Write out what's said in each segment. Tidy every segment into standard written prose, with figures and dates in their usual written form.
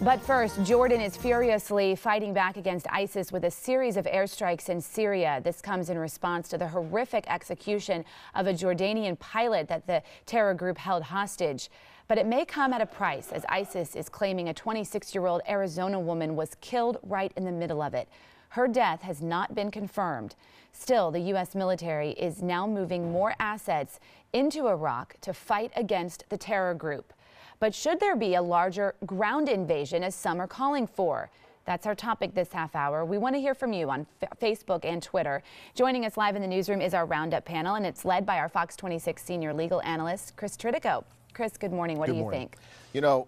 But first, Jordan is furiously fighting back against ISIS with a series of airstrikes in Syria. This comes in response to the horrific execution of a Jordanian pilot that the terror group held hostage. But it may come at a price, as ISIS is claiming a 26-year-old Arizona woman was killed right in the middle of it. Her death has not been confirmed. Still, the U.S. military is now moving more assets into Iraq to fight against the terror group. But should there be a larger ground invasion, as some are calling for? That's our topic this half hour. We want to hear from you on Facebook and Twitter. Joining us live in the newsroom is our Roundup panel, and it's led by our Fox 26 senior legal analyst, Chris Tritico. Chris, good morning. What do you think? You know,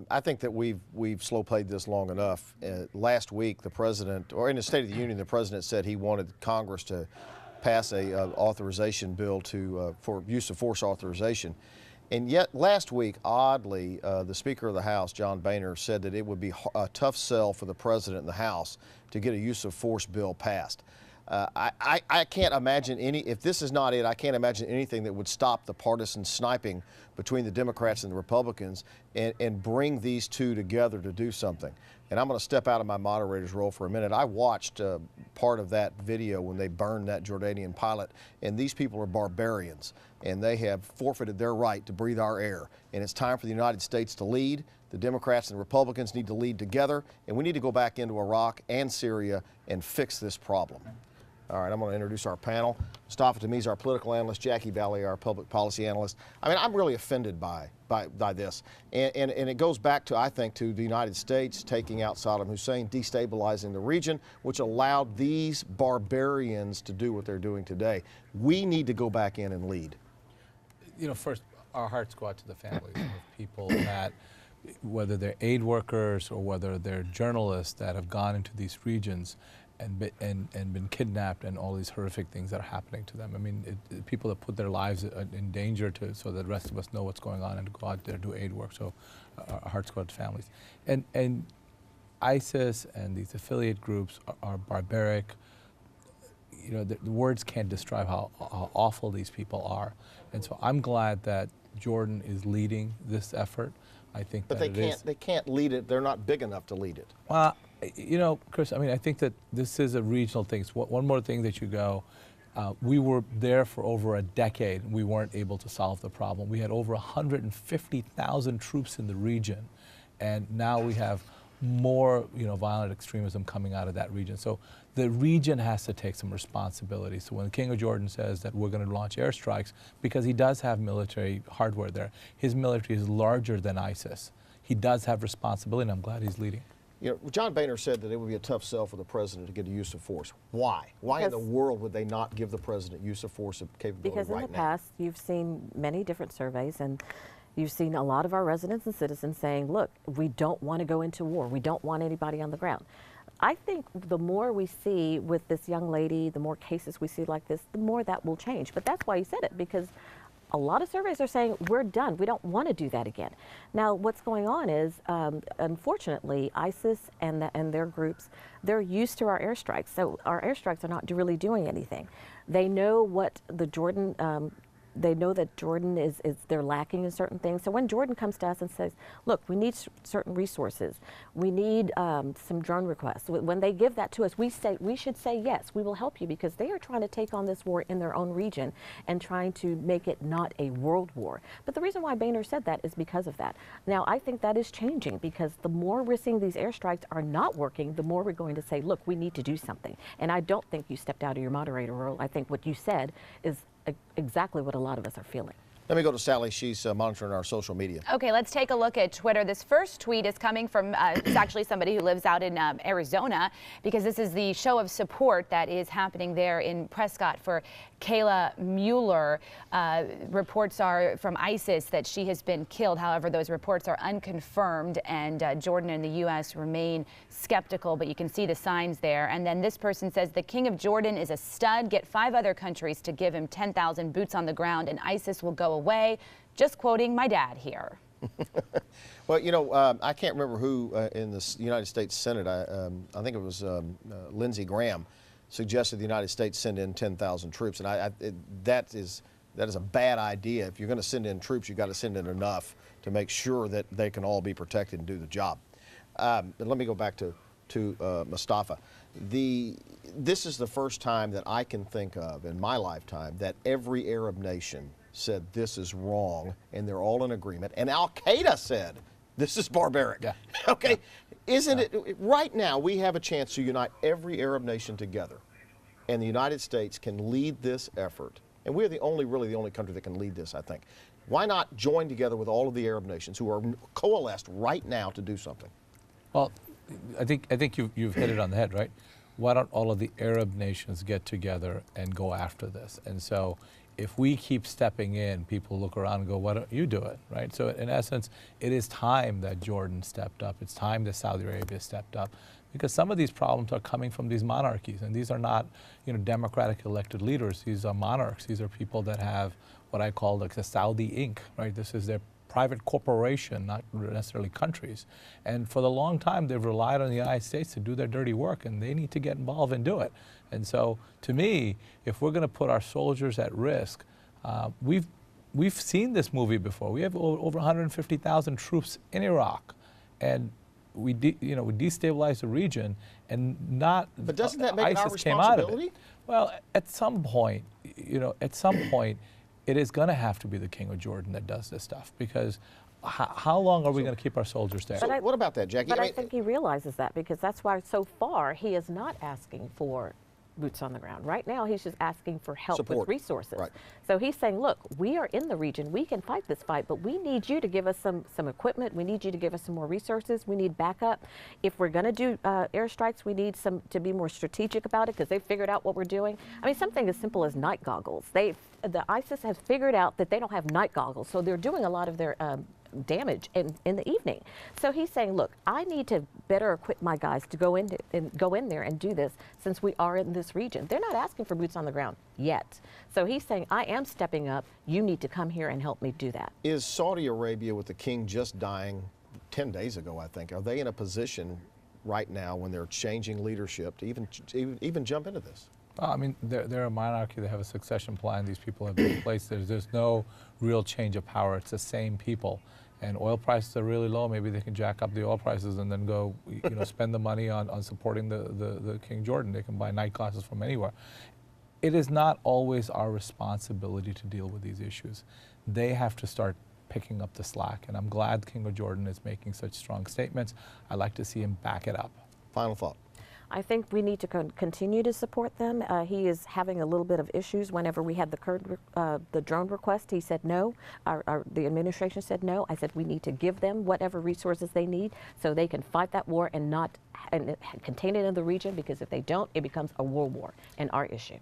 I think that we've slow played this long enough. Last week, the president, or in the State of the Union, the president said he wanted Congress to pass a authorization bill for use of force authorization. And yet last week, oddly, the Speaker of the House, John Boehner, said that it would be a tough sell for the president in the House to get a use of force bill passed. I can't imagine if this is not it, I can't imagine anything that would stop the partisan sniping between the Democrats and the Republicans and bring these two together to do something. And I'm going to step out of my moderator's role for a minute. I watched part of that video when they burned that Jordanian pilot, and these people are barbarians, and they have forfeited their right to breathe our air. And it's time for the United States to lead. The Democrats and the Republicans need to lead together, and we need to go back into Iraq and Syria and fix this problem. All right, I'm going to introduce our panel. Mustafa Tamiz, our political analyst, Jackie Valley, our public policy analyst. I mean, I'm really offended by this. And it goes back to, I think, to the United States taking out Saddam Hussein, destabilizing the region, which allowed these barbarians to do what they're doing today. We need to go back in and lead. You know, first, our hearts go out to the families of people that, whether they're aid workers or whether they're journalists that have gone into these regions and been kidnapped, and all these horrific things that are happening to them. I mean, people that put their lives in danger so that the rest of us know what's going on and go out there, do aid work. So our hearts go out to families. And ISIS and these affiliate groups are barbaric. You know, the words can't describe how awful these people are. And so I'm glad that Jordan is leading this effort. I think but they can't lead it. They're not big enough to lead it. You know, Chris, I mean, I think that this is a regional thing. So one more thing that you go, we were there for over a decade, and we weren't able to solve the problem. We had over 150,000 troops in the region, and now we have more, violent extremism coming out of that region. So the region has to take some responsibility. So when the King of Jordan says that we're going to launch airstrikes, because he does have military hardware there, his military is larger than ISIS. He does have responsibility, and I'm glad he's leading. You know, John Boehner said that it would be a tough sell for the president to get a use of force. Why? Why in the world would they not give the president use of force capability right now? Because in the past, you've seen many different surveys, and you've seen a lot of our residents and citizens saying, look, we don't want to go into war. We don't want anybody on the ground. I think the more we see with this young lady, the more cases we see like this, the more that will change. But that's why he said it, because a lot of surveys are saying we're done. We don't want to do that again. Now, what's going on is, unfortunately, ISIS and their groups, they're used to our airstrikes. So our airstrikes are not really doing anything. They know what the Jordan. They know that Jordan they're lacking in certain things. So when Jordan comes to us and says, look, we need certain resources, we need some drone requests, when they give that to us, we should say, yes, we will help you, because they are trying to take on this war in their own region and trying to make it not a world war. But the reason why Boehner said that is because of that. Now, I think that is changing, because the more we're seeing these airstrikes are not working, the more we're going to say, look, we need to do something. And I don't think you stepped out of your moderator role. I think what you said is exactly what a lot of us are feeling. Let me go to Sally. She's monitoring our social media. Okay, let's take a look at Twitter. This first tweet is coming from, it's actually somebody who lives out in Arizona, because this is the show of support that is happening there in Prescott for Kayla Mueller. Reports are from ISIS that she has been killed. However, those reports are unconfirmed, and Jordan and the U.S. remain skeptical, but you can see the signs there. And then this person says, the King of Jordan is a stud. Get 5 other countries to give him 10,000 boots on the ground, and ISIS will go away. Just quoting my dad here. Well, you know, I can't remember who in the United States Senate, I think it was Lindsey Graham, suggested the United States send in 10,000 troops. And that is a bad idea. If you're going to send in troops, you've got to send in enough to make sure that they can all be protected and do the job. let me go back to Mustafa. This is the first time that I can think of in my lifetime that every Arab nation said this is wrong, and they're all in agreement. And Al-Qaeda said this is barbaric. Yeah. Okay, yeah. Isn't it? Right now, we have a chance to unite every Arab nation together, and the United States can lead this effort. And we're really the only country that can lead this, I think. Why not join together with all of the Arab nations who are coalesced right now to do something? Well, I think you've hit it on the head, right? Why don't all of the Arab nations get together and go after this? And so if we keep stepping in, people look around and go, why don't you do it, right? So in essence, it is time that Jordan stepped up. It's time that Saudi Arabia stepped up, because some of these problems are coming from these monarchies, and these are not, democratic elected leaders. These are monarchs. These are people that have what I call like the Saudi Inc., right? This is their private corporation, not necessarily countries. And for the long time, they've relied on the United States to do their dirty work, and they need to get involved and do it. And so, to me, if we're going to put our soldiers at risk, we've seen this movie before. We have over 150,000 troops in Iraq, and we destabilized the region, and not. But doesn't that make it our ISIS came out of responsibility? it. Well, at some point, it is going to have to be the King of Jordan that does this stuff, because how long are we going to keep our soldiers there? So what about that, Jackie? But I think he realizes that, because that's why so far he is not asking for boots on the ground. Right now he's just asking for help Support. with resources. Right. So he's saying, look, we are in the region, we can fight this fight, but we need you to give us some equipment, we need you to give us some more resources, we need backup. If we're going to do airstrikes, we need to be more strategic about it, because they've figured out what we're doing. I mean, something as simple as night goggles. The ISIS has figured out that they don't have night goggles, so they're doing a lot of their damage in the evening. So he's saying, look, I need to better equip my guys to go in there and do this, since we are in this region. They're not asking for boots on the ground yet. So he's saying, I am stepping up. You need to come here and help me do that. Is Saudi Arabia, with the king just dying 10 days ago, I think, are they in a position right now, when they're changing leadership, to even jump into this? I mean, they're a monarchy. They have a succession plan. These people have been in place. There's no real change of power. It's the same people. And oil prices are really low. Maybe they can jack up the oil prices and then go, spend the money on supporting the King Jordan. They can buy night classes from anywhere. It is not always our responsibility to deal with these issues. They have to start picking up the slack. And I'm glad King of Jordan is making such strong statements. I'd like to see him back it up. Final thought. I think we need to continue to support them. He is having a little bit of issues. Whenever we had the drone request, he said no. The administration said no. I said we need to give them whatever resources they need so they can fight that war and contain it in the region, because if they don't, it becomes a world war and our issue.